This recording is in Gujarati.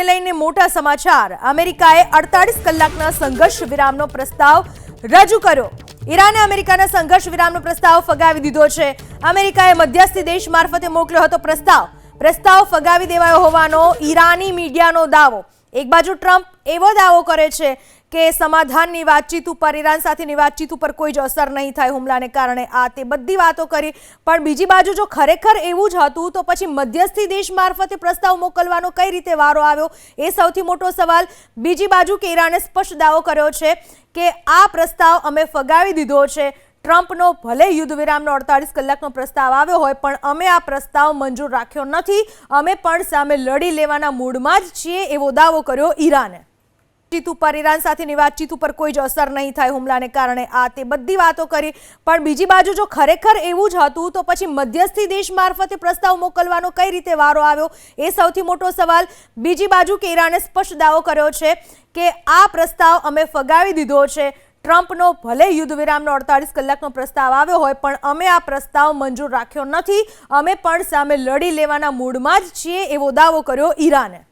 લઈને મોટા સમાચાર। અમેરિકાએ 48 કલાકના સંઘર્ષ વિરામનો પ્રસ્તાવ રજૂ કર્યો। ઈરાને અમેરિકાના સંઘર્ષ વિરામનો પ્રસ્તાવ ફગાવી દીધો છે। અમેરિકાએ મધ્યસ્થી દેશ મારફતે મોકલ્યો હતો પ્રસ્તાવ ફગાવી દેવાયો હોવાનો ઈરાની મીડિયાનો દાવો। એક બાજુ ટ્રમ્પ એવો દાવો કરે છે કે સમાધાનની વાતચીત ઉપર ઈરાન સાથેની વાતચીત ઉપર કોઈ જ અસર નહીં થાય હુમલાને કારણે, આ તે બધી વાતો કરી, પણ બીજી બાજુ જો ખરેખર એવું જ હતું તો પછી મધ્યસ્થી દેશ મારફતે પ્રસ્તાવ મોકલવાનો કઈ રીતે વારો આવ્યો એ સૌથી મોટો સવાલ। બીજી બાજુ કે ઈરાને સ્પષ્ટ દાવો કર્યો છે કે આ પ્રસ્તાવ અમે ફગાવી દીધો છે। ટ્રમ્પનો ભલે યુદ્ધ વિરામનો 48 કલાકનો પ્રસ્તાવ આવ્યો હોય પણ અમે આ પ્રસ્તાવ મંજૂર રાખ્યો નથી, અમે પણ સામે લડી લેવાના મૂડમાં જ છીએ એવો દાવો કર્યો ઈરાને। ઉપર ઈરાન સાથેની વાતચીત ઉપર કોઈ જ અસર નહીં થાય હુમલાને કારણે, આ તે બધી વાતો કરી, પણ બીજી બાજુ જો ખરેખર એવું જ હતું તો પછી મધ્યસ્થી દેશ મારફતે પ્રસ્તાવ મોકલવાનો કઈ રીતે વારો આવ્યો એ સૌથી મોટો સવાલ। બીજી બાજુ કે ઈરાને સ્પષ્ટ દાવો કર્યો છે કે આ પ્રસ્તાવ અમે ફગાવી દીધો છે। ટ્રમ્પનો ભલે યુદ્ધ વિરામનો 48 કલાકનો પ્રસ્તાવ આવ્યો હોય પણ અમે આ પ્રસ્તાવ મંજૂર રાખ્યો નથી, અમે પણ સામે લડી લેવાના મૂડમાં જ છીએ એવો દાવો કર્યો ઈરાને।